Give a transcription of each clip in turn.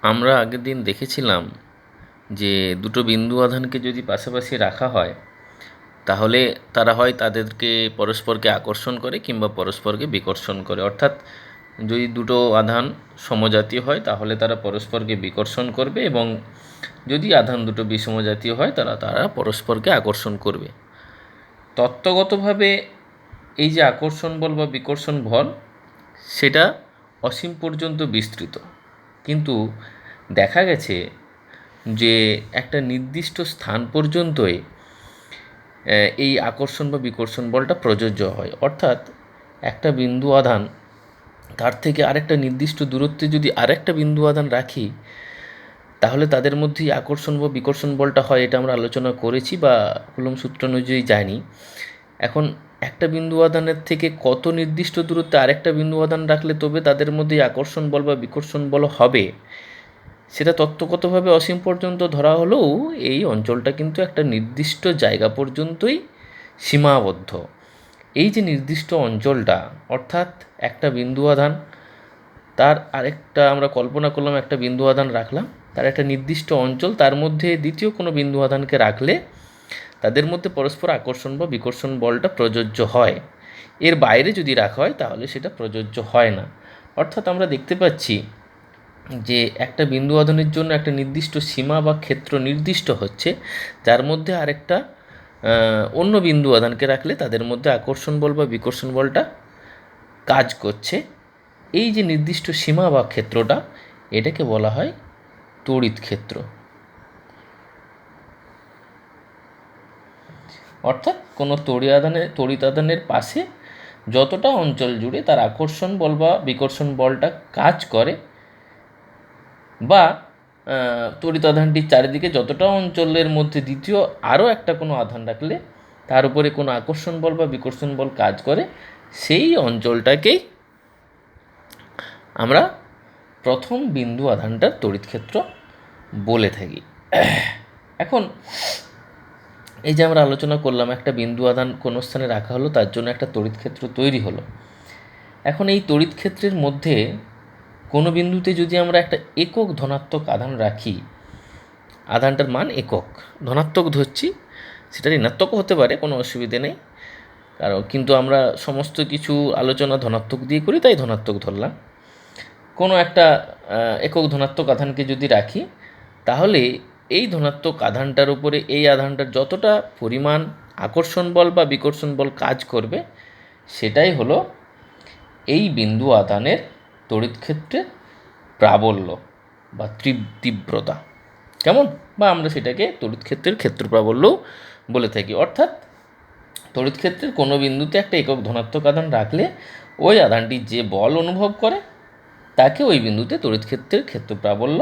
আমরা আগের দিন দেখেছিলাম যে দুটো বিন্দু আধানকে যদি পাশাপাশি রাখা হয় তাহলে তারা হয় তাদেরকে পরস্পরকে আকর্ষণ করে কিংবা পরস্পরকে বিকর্ষণ করে। অর্থাৎ যদি দুটো আধান সমজাতীয় হয় তাহলে তারা পরস্পরকে বিকর্ষণ করবে, এবং যদি আধান দুটো বিষমজাতীয় হয় তারা তারা পরস্পরকে আকর্ষণ করবে। তত্ত্বগতভাবে এই যে আকর্ষণ বল বা বিকর্ষণ বল সেটা অসীম পর্যন্ত বিস্তৃত, কিন্তু দেখা গেছে যে একটা নির্দিষ্ট স্থান পর্যন্তই এই আকর্ষণ বা বিকর্ষণ বলটা প্রযোজ্য হয়। অর্থাৎ একটা বিন্দু আধান তার থেকে আরেকটা নির্দিষ্ট দূরত্বে যদি আরেকটা বিন্দু আধান রাখি তাহলে তাদের মধ্যেই আকর্ষণ বা বিকর্ষণ বলটা হয়, এটা আমরা আলোচনা করেছি বা কুলম্ব সূত্র অনুযায়ী জানি। এখন একটা বিন্দু আধানের থেকে কত নির্দিষ্ট দূরত্বে আরেকটা বিন্দু আধান রাখলে তবে তাদের মধ্যে আকর্ষণ বল বা বিকর্ষণ বল হবে, সেটা তত্ত্বগতভাবে অসীম পর্যন্ত ধরা হলেও এই অঞ্চলটা কিন্তু একটা নির্দিষ্ট জায়গা পর্যন্তই সীমাবদ্ধ। এই যে নির্দিষ্ট অঞ্চলটা, অর্থাৎ একটা বিন্দু আধান তার আরেকটা, আমরা কল্পনা করলাম একটা বিন্দু আধান রাখলাম, তার একটা নির্দিষ্ট অঞ্চল, তার মধ্যে দ্বিতীয় কোনো বিন্দু আধানকে রাখলে তাদের মধ্যে পরস্পর আকর্ষণ বা বিকর্ষণ বলটা প্রযোজ্য হয়। এর বাইরে যদি রাখা হয় তাহলে সেটা প্রযোজ্য হয় না। অর্থাৎ আমরা দেখতে পাচ্ছি যে একটা বিন্দু আধানের জন্য একটা নির্দিষ্ট সীমা বা ক্ষেত্র নির্দিষ্ট হচ্ছে, যার মধ্যে আরেকটা অন্য বিন্দু আধানকে রাখলে তাদের মধ্যে আকর্ষণ বল বা বিকর্ষণ বলটা কাজ করছে। এই যে নির্দিষ্ট সীমা বা ক্ষেত্রটা, এটাকে বলা হয় তড়িৎ ক্ষেত্র। অর্থাৎ কোনো তড়িৎ আধানের পাশে যতটা অঞ্চল জুড়ে তার আকর্ষণ বল বা বিকর্ষণ বলটা কাজ করে, বা তড়িৎ আধানটির চারিদিকে যতটা অঞ্চলের মধ্যে দ্বিতীয় আরও একটা কোনো আধান রাখলে তার উপরে কোনো আকর্ষণ বল বা বিকর্ষণ বল কাজ করে, সেই অঞ্চলটাকেই আমরা প্রথম বিন্দু আধানটার তড়িৎ ক্ষেত্র বলে থাকি। এখন এই যে আমরা আলোচনা করলাম একটা বিন্দু আধান কোনো স্থানে রাখা হলো, তার জন্য একটা তড়িৎ ক্ষেত্র তৈরি হলো। এখন এই তড়িৎ ক্ষেত্রের মধ্যে কোনো বিন্দুতে যদি আমরা একটা একক ধনাত্মক আধান রাখি, আধানটার মান একক, ধনাত্মক ধরছি, সেটা ঋণাত্মকও হতে পারে, কোনো অসুবিধে নেই, কারণ কিন্তু আমরা সমস্ত কিছু আলোচনা ধনাত্মক দিয়ে করি তাই ধনাত্মক ধরলাম। কোনো একটা একক ধনাত্মক আধানকে যদি রাখি তাহলে এই ধনাত্মক আধানটার উপরে এই আধানটার যতটা পরিমাণ আকর্ষণ বল বা বিকর্ষণ বল কাজ করবে সেটাই হলো এই বিন্দু আধানের তড়িৎ ক্ষেত্রের প্রাবল্য বা তীব্রতা। কেমন? বা আমরা সেটাকে তড়িৎ ক্ষেত্রের ক্ষেত্র প্রাবল্যও বলে থাকি। অর্থাৎ তড়িৎ ক্ষেত্রের কোনো বিন্দুতে একটা একক ধনাত্মক আধান রাখলে ওই আধানটি যে বল অনুভব করে তাকে ওই বিন্দুতে তড়িৎ ক্ষেত্রের ক্ষেত্র প্রাবল্য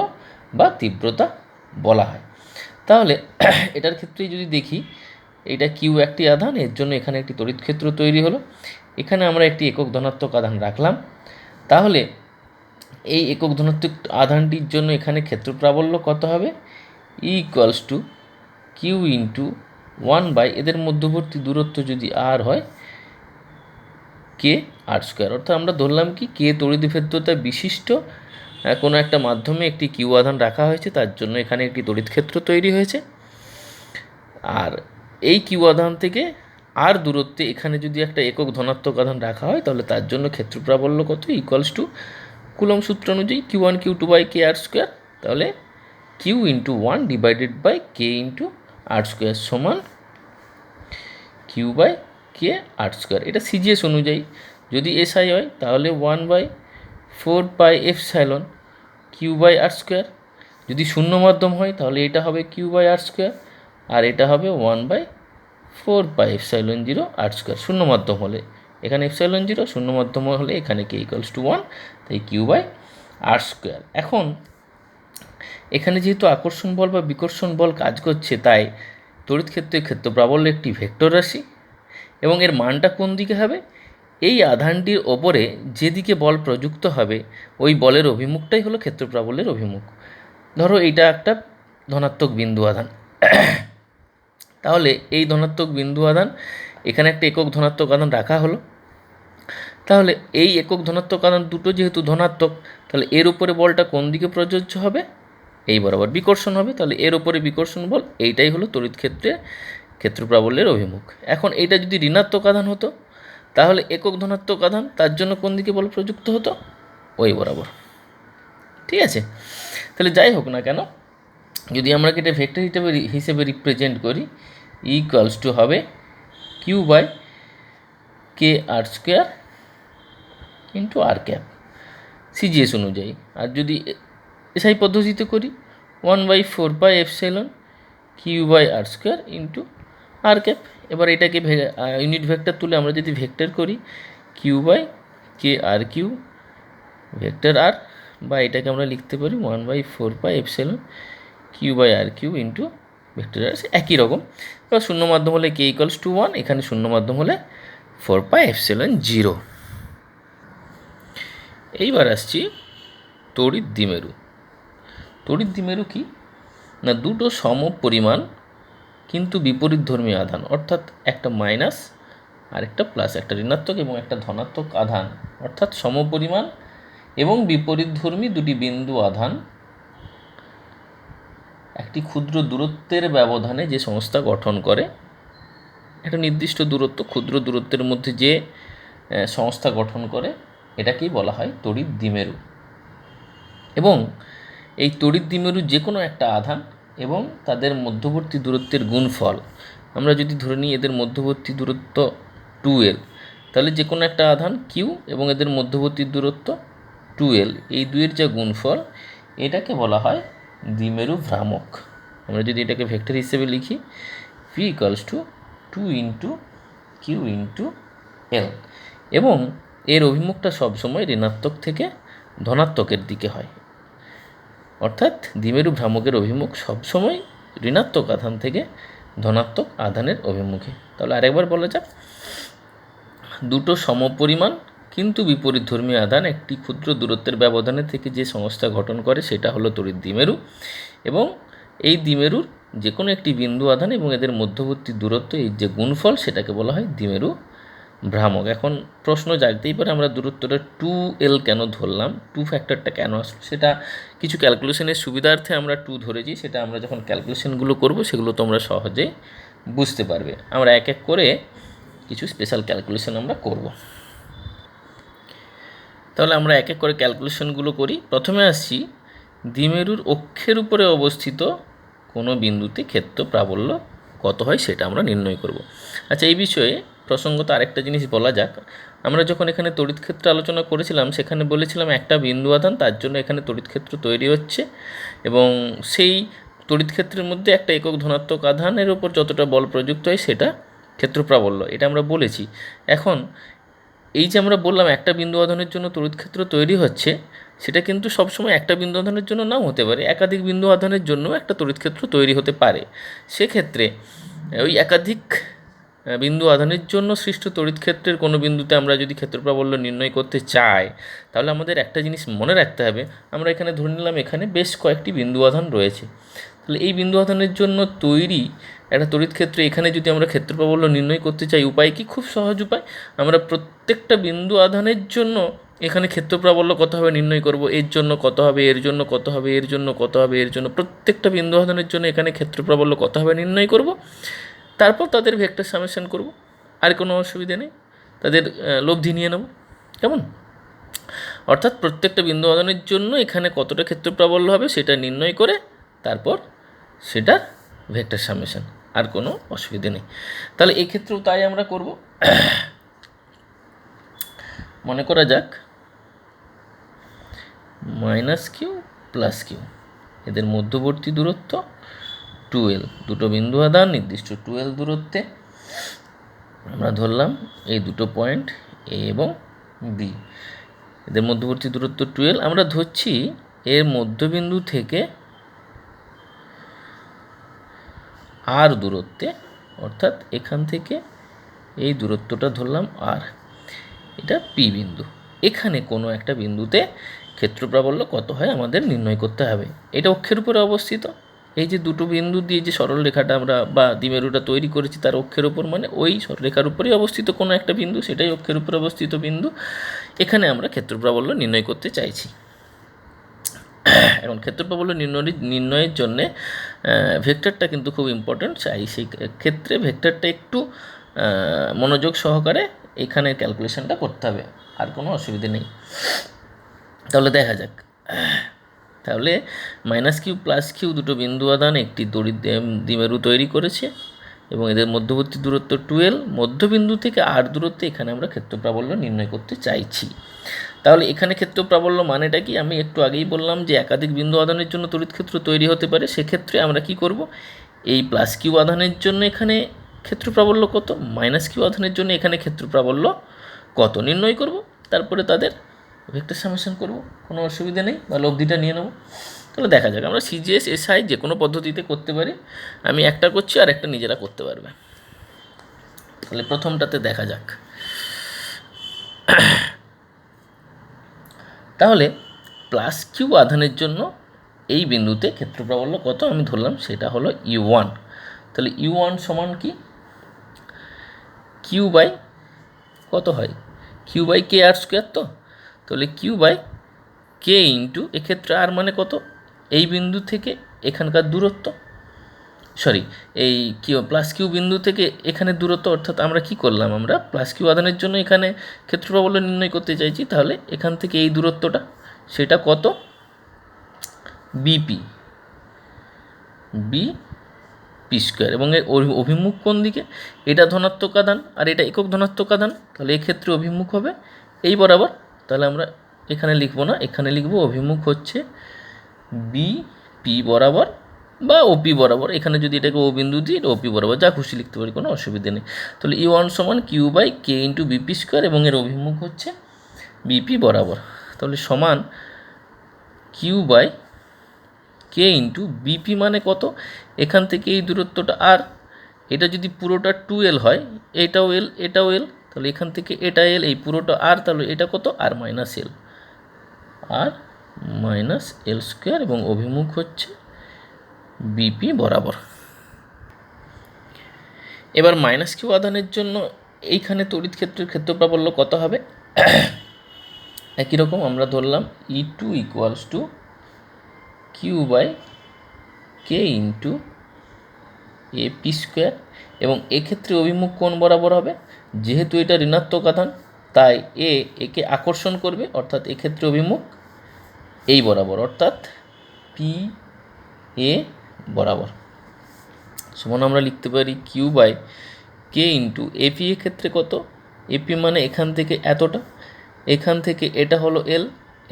বা তীব্রতা বলা হয়। তাহলে এটার ক্ষেত্রেই যদি দেখি, এটা কিউ একটি আধান, এর জন্য এখানে একটি তড়িৎ ক্ষেত্র তৈরি হলো। এখানে আমরা একটি একক ধনাত্মক আধান রাখলাম, তাহলে এই একক ধনাত্মক আধানটির জন্য এখানে ক্ষেত্র প্রাবল্য কত হবে? ইকুয়ালস টু কিউ ইন্টু 1 এদের মধ্যবর্তী দূরত্ব যদি আর হয় কে আর স্কোয়ার। অর্থাৎ আমরা ধরলাম কি কে তড়িৎভেদ্যতা বিশিষ্ট কোনো একটা মাধ্যমে একটি কিউ আধান রাখা হয়েছে, তার জন্য এখানে একটি তড়িৎ ক্ষেত্র তৈরি হয়েছে। আর এই কিউ আধান থেকে আর দূরত্বে এখানে যদি একটা একক ধনাত্মক আধান রাখা হয় তাহলে তার জন্য ক্ষেত্র প্রাবল্য কত? ইকুয়ালস টু কুলম্ব সূত্র অনুযায়ী Q1 Q2 by k r square. তাহলে q into 1 divided by k into r square সমান q by k r square. এটা সিজিএস অনুযায়ী। যদি এসআই হয় তাহলে 1/4 pi q by r square. যদি শূন্য মাধ্যম হয় তাহলে এটা হবে কিউ বাই আর স্কোয়ার, আর এটা হবে 1/4 পাই আর স্কোয়ার। শূন্য মাধ্যম হলে এখানে এপসাইলন 0, শূন্য মাধ্যম হলে এখানে কে ইকুয়ালস টু 1, তাই কিউ বাই আর স্কোয়ার। এখন এখানে যেহেতু আকর্ষণ বল বা বিকর্ষণ বল কাজ করছে, তাই তড়িৎ ক্ষেত্রের ক্ষেত্র প্রাবল্য একটি ভেক্টর রাশি, এবং এর মানটা কোন দিকে হবে? এই আধানটির ওপরে যেদিকে বল প্রযুক্ত হবে ওই বলের অভিমুখটাই হলো ক্ষেত্র প্রাবল্যের অভিমুখ। ধরো এইটা একটা ধনাত্মক বিন্দু আধান, তাহলে এই ধনাত্মক বিন্দু আধান এখানে একটা একক ধনাত্মক আধান রাখা হলো, তাহলে এই একক ধনাত্মক আধান দুটো যেহেতু ধনাত্মক, তাহলে এর উপরে বলটা কোন দিকে প্রযোজ্য হবে? এই বরাবর বিকর্ষণ হবে। তাহলে এর উপরে বিকর্ষণ বল, এইটাই হলো তড়িৎ ক্ষেত্রে ক্ষেত্র প্রাবল্যের অভিমুখ। এখন এইটা যদি ঋণাত্মক আধান হতো, তাহলে একক ধনাত্মক আধান তার জন্য কোন দিকে বল প্রযুক্ত হতো? ওই বরাবর। ঠিক আছে, তাহলে যাই হোক না কেন, যদি আমরা এটা ভেক্টর হিসেবে রিপ্রেজেন্ট করি, ইকুয়ালস টু হবে q by k r square into r cap CGS অনুযায়ী। আর যদি এসআই পদ্ধতিতে করি, 1/4 pi epsilon q by r square into r cap. এবার এটাকে ইউনিট ভেক্টর তুলে আমরা যদি ভেক্টর করি, q by k r q vector r, বা এটাকে আমরা লিখতে পারি 1/4 pi epsilon q by r q into vector r, একই রকম। এবার শূন্য মাধ্যম হলে কে ইকুয়ালস টু 1, এখানে শূন্য মাধ্যম হলে 4 পাই এপসাইলন 0। এইবার আসছি তড়িৎ দ্বিমেরু। তড়িৎ দ্বিমেরু কি না, দুটো সম পরিমাণ কিন্তু বিপরীতধর্মী আধান, অর্থাৎ একটা মাইনাস আর একটা প্লাস, একটা ঋণাত্মক এবং একটা ধনাত্মক আধান, অর্থাৎ সমপরিমাণ এবং বিপরীতধর্মী দুটি বিন্দু আধান একটি ক্ষুদ্র দূরত্বের ব্যবধানে যে সংস্থা গঠন করে, একটা নির্দিষ্ট দূরত্ব, ক্ষুদ্র দূরত্বের মধ্যে যে সংস্থা গঠন করে, এটাকেই বলা হয় তড়িৎ দ্বিমেরু। এবং এই তড়িৎ দ্বিমেরু যে কোনো একটা আধান এবং তাদের মধ্যবর্তী দূরত্বের গুণফল, আমরা যদি ধরে নিই এদের মধ্যবর্তী দূরত্ব 2l, তাহলে যে কোনো একটা আধান কিউ এবং এদের মধ্যবর্তী দূরত্ব 2l, এই দুইয়ের যা গুণফল, এটাকে বলা হয় দ্বিমেরু ভ্রামক। আমরা যদি এটাকে ভেক্টর হিসেবে লিখি, v equals to 2 into q into l, এবং এর অভিমুখটা সবসময় ঋণাত্মক থেকে ধনাত্মকের দিকে হয়, অর্থাৎ দ্বিমেরু ভ্রামকের অভিমুখ সবসময় ঋণাত্মক আধান থেকে ধনাত্মক আধানের অভিমুখে। তাহলে আরেকবার বলা যাক, দুটো সমপরিমাণ কিন্তু বিপরীতধর্মী আধান একটি ক্ষুদ্র দূরত্বের ব্যবধানে থেকে যে সংস্থা গঠন করে, সেটা হলো তড়িৎ দ্বিমেরু। এবং এই দ্বিমেরুর যে কোনো একটি বিন্দু আধান এবং এদের মধ্যবর্তী দূরত্ব, এই যে গুণফল, সেটাকে বলা হয় দ্বিমেরু ভ্রামক। এখন প্রশ্ন জাগতেই পারে, আমরা দূরত্বটা 2l কেন ধরলাম, 2 ফ্যাক্টরটা কেন আসলো? সেটা কিছু ক্যালকুলেশনের সুবিধার্থে আমরা 2 ধরেছি, সেটা আমরা যখন ক্যালকুলেশনগুলো করব সেগুলো তোমরা সহজেই বুঝতে পারবে। আমরা এক এক করে কিছু স্পেশাল ক্যালকুলেশন আমরা করব। তাহলে আমরা এক এক করে ক্যালকুলেশনগুলো করি। প্রথমে আসছি, দ্বিমেরুর অক্ষের উপরে অবস্থিত কোনো বিন্দুতে ক্ষেত্র প্রাবল্য কত হয় সেটা আমরা নির্ণয় করব। আচ্ছা, এই বিষয়ে প্রসঙ্গত আরেকটা জিনিস বলা যাক। আমরা যখন এখানে তড়িৎ ক্ষেত্র আলোচনা করেছিলাম, সেখানে বলেছিলাম একটা বিন্দু আধান, তার জন্য এখানে তড়িৎ ক্ষেত্র তৈরি হচ্ছে, এবং সেই তড়িৎ ক্ষেত্রের মধ্যে একটা একক ধনাত্মক আধানের ওপর যতটা বল প্রযুক্ত হয় সেটা ক্ষেত্র প্রাবল্য, এটা আমরা বলেছি। এখন এই যে আমরা বললাম একটা বিন্দু আধানের জন্য তড়িৎ ক্ষেত্র তৈরি হচ্ছে, সেটা কিন্তু সবসময় একটা বিন্দু আধানের জন্য নাও হতে পারে, একাধিক বিন্দু আধানের জন্য একটা তড়িৎ ক্ষেত্র তৈরি হতে পারে। সেক্ষেত্রে ওই একাধিক বিন্দু আধানের জন্য সৃষ্ট তড়িৎ ক্ষেত্রের কোনো বিন্দুতে আমরা যদি ক্ষেত্র প্রাবল্য নির্ণয় করতে চাই, তাহলে আমাদের একটা জিনিস মনে রাখতে হবে, আমরা এখানে ধরে নিলাম এখানে বেশ কয়েকটি বিন্দু আধান রয়েছে, তাহলে এই বিন্দু আধানের জন্য তৈরি একটা তড়িৎ ক্ষেত্রে এখানে যদি আমরা ক্ষেত্র প্রাবল্য নির্ণয় করতে চাই, উপায় কি? খুব সহজ উপায়। আমরা প্রত্যেকটা বিন্দু আধানের জন্য এখানে ক্ষেত্র প্রাবল্য কত হবে নির্ণয় করব, এর জন্য কত হবে, এর জন্য কত হবে, এর জন্য কত হবে, এর জন্য, প্রত্যেকটা বিন্দু আধানের জন্য এখানে ক্ষেত্র প্রাবল্য কত হবে নির্ণয় করব, তারপর তাদের ভেক্টর সামেশন করব। আর কোনো অসুবিধা নেই, তাদের লব্ধি নিয়ে নেব, কেমন? অর্থাৎ প্রত্যেকটা বিন্দু আধানের জন্য এখানে কতটা ক্ষেত্র প্রাবল্য হবে সেটা নির্ণয় করে তারপর সেটার ভেক্টর সামেশন, আর কোনো অসুবিধা নেই। তাহলে এই ক্ষেত্রেও তাই আমরা করব। মনে করা যাক মাইনাস কিউ প্লাস কিউ, এদের মধ্যবর্তী দূরত্ব 2l, দুটো বিন্দু আধান নির্দিষ্ট 2l দূরত্বে, আমরা ধরলাম এই দুটো পয়েন্ট এ এবং বি, এদের মধ্যবর্তী দূরত্ব 2l। আমরা ধরছি এর মধ্যবিন্দু থেকে আর দূরত্বে, অর্থাৎ এখান থেকে এই দূরত্বটা ধরলাম আর, এটা পি বিন্দু। এখানে কোনো একটা বিন্দুতে ক্ষেত্র প্রাবল্য কত হয় আমাদের নির্ণয় করতে হবে। এটা অক্ষের উপরে অবস্থিত, এই যে দুটো বিন্দু দিয়ে যে সরলরেখাটা আমরা বা দ্বিমেরুটা তৈরি করেছি তার অক্ষের উপর, মানে ওই সরলরেখার উপরেই অবস্থিত কোনো একটা বিন্দু, সেটাই অক্ষের উপরে অবস্থিত বিন্দু। এখানে আমরা ক্ষেত্র প্রাবল্য নির্ণয় করতে চাইছি। এখন ক্ষেত্র প্রাবল্য নির্ণয়ের জন্যে ভেক্টরটা কিন্তু খুব ইম্পর্ট্যান্ট। চাই সেই ক্ষেত্রে ভেক্টরটা একটু মনোযোগ সহকারে এখানে ক্যালকুলেশনটা করতে হবে, আর কোনো অসুবিধে নেই। তাহলে দেখা যাক। তাহলে -q + q দুটো বিন্দু আধান একটি দ্বিমেরু তৈরি করেছে এবং এদের মধ্যবর্তী দূরত্ব 12। মধ্যবিন্দু থেকে r দূরত্বে এখানে আমরা ক্ষেত্র প্রাবল্য নির্ণয় করতে চাইছি। তাহলে এখানে ক্ষেত্র প্রাবল্য মানেটা কি? আমি একটু আগেই বললাম যে একাধিক বিন্দু আধানের জন্য তড়িৎ ক্ষেত্র তৈরি হতে পারে। সেক্ষেত্রে আমরা কি করব, এই +q আধানের জন্য এখানে ক্ষেত্র প্রাবল্য কত, -q আধানের জন্য এখানে ক্ষেত্র প্রাবল্য কত নির্ণয় করব, তারপরে তাদের ভেক্টর সামেশন করব, কোনো অসুবিধা নেই, বা লব্ধিটা নিয়ে নেব। তাহলে দেখা যাক, আমরা CGS SI যে কোনো পদ্ধতিতে করতে পারি। আমি একটা করছি আর একটা নিজেরা করতে পারবে। তাহলে প্রথমটাতে দেখা যাক। তাহলে +q আধানের জন্য এই বিন্দুতে ক্ষেত্র প্রাবল্য কত আমি ধরলাম, সেটা হলো U1। তাহলে U1 সমান কি, q বাই কত হয়, q/k r²। তো তাহলে q/k ইন্টু এক্ষেত্রে আর মানে কত, এই বিন্দু থেকে এখানকার দূরত্ব, সরি এই +q বিন্দু থেকে এখানে দূরত্ব। অর্থাৎ আমরা কি করলাম, আমরা +q আধানের জন্য এখানে ক্ষেত্র প্রাবল্য নির্ণয় করতে চাইছি। তাহলে এখান থেকে এই দূরত্বটা, সেটা কত, bp p²। এবং এর অভিমুখ কোন দিকে, এটা ধনাত্মক আধান আর এটা একক ধনাত্মক আধান, তাহলে এক্ষেত্রে অভিমুখ হবে এই বরাবর। তাহলে আমরা এখানে লিখব না, এখানে লিখব অভিমুখ হচ্ছে bp বরাবর বা ওপি বরাবর। এখানে যদি এটাকে ও বিন্দু দিই, এটা ওপি বরাবর, যা খুশি লিখতে পারি, কোনো অসুবিধে নেই। তাহলে U1 সমান q/k ইন্টু bp² এবং এর অভিমুখ হচ্ছে bp বরাবর। তাহলে সমান q/k ইন্টু bp মানে কত, এখান থেকে এই দূরত্বটা আর, এটা যদি পুরোটা 2l হয়, এটাও l এটাও l, তাহলে এখান থেকে এটা l, এই পুরোটা r, তাহলে এটা কত, r - l² এবং অভিমুখ হচ্ছে bp বরাবর। এবার -q আধানের জন্য এইখানে তড়িৎ ক্ষেত্রের ক্ষেত্র প্রাবল্য কত হবে, একই রকম আমরা ধরলাম E2 = q/k ইন্টু ap² এবং এক্ষেত্রে অভিমুখ কোন বরাবর হবে, যেহেতু এটা ঋণাত্মক আধান তাই একে আকর্ষণ করবে, অর্থাৎ এক্ষেত্রে অভিমুখ এই বরাবর, অর্থাৎ PA বরাবর। সমান আমরা লিখতে পারি q/k ইন্টু AP। ক্ষেত্রে কত, AP মানে এখান থেকে এতটা, এখান থেকে এটা হলো l,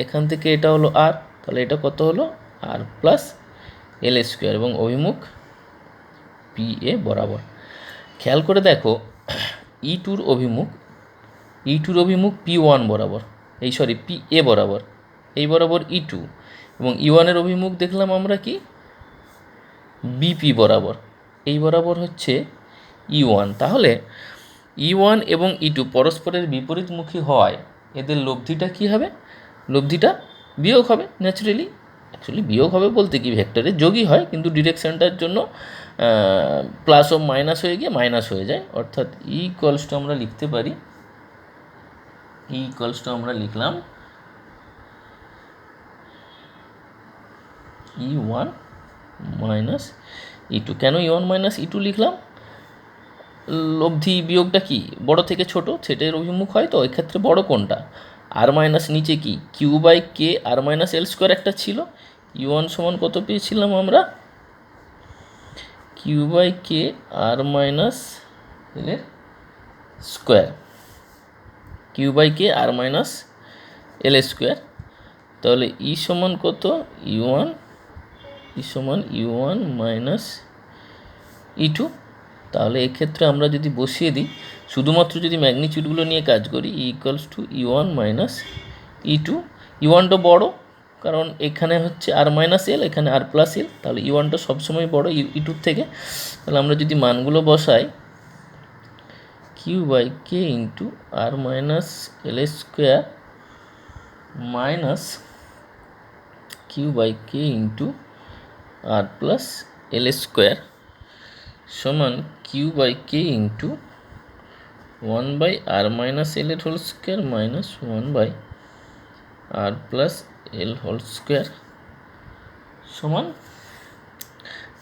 এখান থেকে এটা হলো r, তাহলে এটা কত হলো r + l² এবং অভিমুখ PA বরাবর। খেয়াল করে দেখো, E2-র অভিমুখ P1 বরাবর, PA বরাবর, এই বরাবর E2, এবং E1-এর অভিমুখ দেখলাম আমরা কি, BP বরাবর, এই বরাবর হচ্ছে E1। তাহলে E1 এবং E2 পরস্পরের বিপরীতমুখী হওয়ায় এদের লব্ধিটা কি হবে, লব্ধিটা বিয়োগ হবে ন্যাচারালি। অ্যাকচুয়ালি বিয়োগ হবে বলতে কি, ভেক্টরের যোগই হয়, কিন্তু ডিরেকশনটার জন্য প্লাস ও মাইনাস হয়ে গিয়ে মাইনাস হয়ে যায়। অর্থাৎ আমরা লিখতে পারি, আমরা লিখলাম E1 - E2। কেন E1 - E2 লিখলাম, লব্ধি বিয়োগটা কি, বড় থেকে ছোট সেটার অভিমুখ হয়, তো এক্ষেত্রে বড় কোনটা, r - নিচে কি q/k r - l² একটা ছিল। E1 সমান কত পেয়েছিলাম আমরা, q/k r - l², তাহলে E সমান কত, E1 - E2। তাহলে এক্ষেত্রে আমরা যদি বসিয়ে দিই, শুধুমাত্র যদি ম্যাগনিটিউডগুলো নিয়ে কাজ করি, E1 - E2। E1টা বড়, কারণ এখানে হচ্ছে r - l, এখানে r + l, তাহলে E1টা সবসময় বড় E2-র থেকে। তাহলে আমরা যদি মানগুলো বসাই, q/k into r - l² minus q/k into r + l square সমান q by k into 1 by r minus l এর whole square minus 1 by r plus l whole square সমান,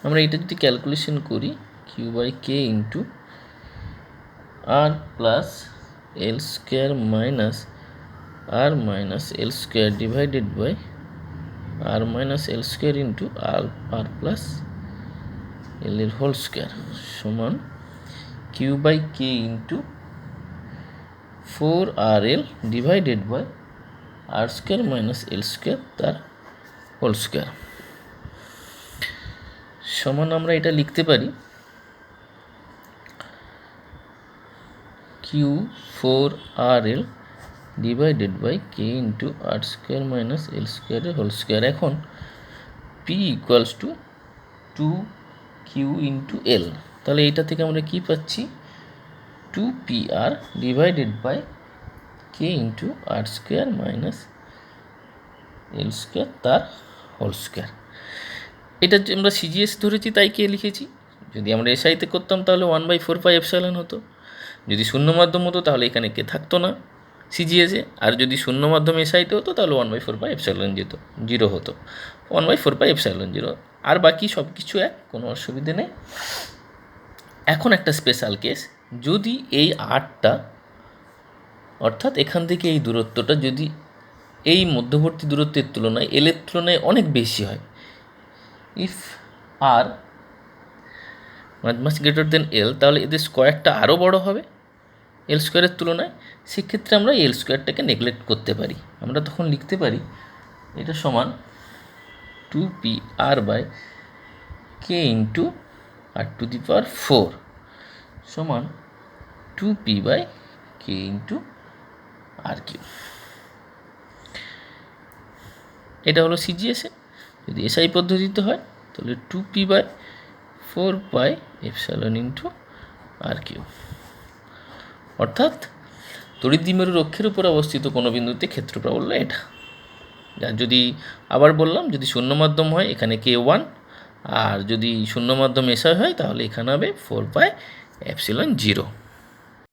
আমরা এটা যদি ক্যালকুলেশন করি, q by k into r plus l square minus r minus l square divided by r minus l square into r plus l এর whole square সমান q by k into 4RL divided by r square minus l square তার whole square সমান, আমরা এটা লিখতে পারি q 4RL divided by k into r square minus l স্কোয়ারের whole square. এখন p equals to 2Q into l, তাহলে এইটা থেকে আমরা কি পাচ্ছি, 2PR divided by k into r square minus l square তার হোল স্কোয়ার। এটা আমরা সিজিএস ধরেছি তাই কে লিখেছি, যদি আমরা এসআইতে করতাম তাহলে 1/4πε হতো, যদি শূন্য মাধ্যম হতো তাহলে এখানে কে থাকতো না সিজিএসে, আর যদি শূন্য মাধ্যম এসআইতে হতো তাহলে 1/4πε জিরো হতো, 1/4πε0, আর বাকি সব কিছু এক, কোনো অসুবিধে নেই। এখন একটা স্পেশাল কেস, যদি এই আরটা অর্থাৎ এখান থেকে এই দূরত্বটা যদি এই মধ্যবর্তী দূরত্বের তুলনায় এল এর তুলনায় অনেক বেশি হয়, if R much greater than এল, তাহলে এদের স্কোয়ারটা আরও বড় হবে এল স্কোয়ারের তুলনায়, সেক্ষেত্রে আমরা এল স্কোয়ারটাকে নেগলেক্ট করতে পারি। আমরা তখন লিখতে পারি এটা সমান 2PR by k into r to the power 4 সমান 2P by k into r cube. এটা হলো সিজিএসে। যদি এসআই পদ্ধতিতে হয় তাহলে 2P/4πε ইন্টু আর কিউ, অর্থাৎ তড়িৎ দ্বিমেরুর অক্ষের উপর অবস্থিত কোনো বিন্দুতে ক্ষেত্র প্রাবল্য এটা। যার যদি আবার বললাম, যদি শূন্য মাধ্যম হয় এখানে K1, আর যদি শূন্য মাধ্যম এসআই হয় তাহলে এখানে হবে 4πε0।